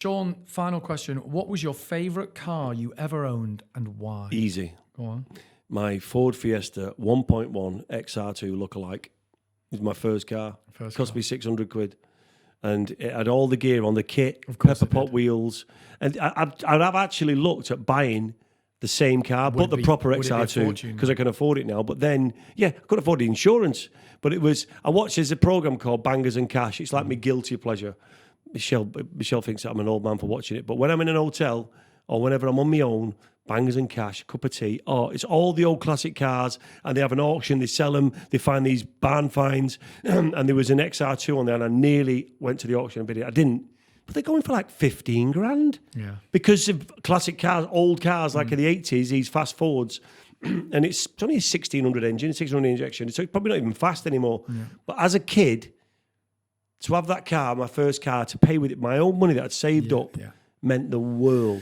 Sean, final question. What was your favourite car you ever owned and why? Easy. Go on. My Ford Fiesta 1.1 XR2 lookalike is my first car. Cost me 600 quid. And it had all the gear on, the kit, pepper pot wheels. And I'd have actually looked at buying the same car, but the proper XR2, because I can afford it now. But then, yeah, I couldn't afford the insurance. But it was, I watched, there's a program called Bangers and Cash. It's like my guilty pleasure. Michelle thinks that I'm an old man for watching it. But when I'm in an hotel or whenever I'm on my own, Bangers and Cash, cup of tea. Oh, it's all the old classic cars, and they have an auction. They sell them. They find these barn finds, and there was an XR2 on there, and I nearly went to the auction and bid it. I didn't, but they're going for like 15 grand. Yeah, because of classic cars, old cars like in the 80s, these fast Fords, and it's only a 1600 engine, 600 injection, so it's probably not even fast anymore. Yeah. But as a kid, to have that car, my first car, to pay with it my own money that I'd saved up, meant the world.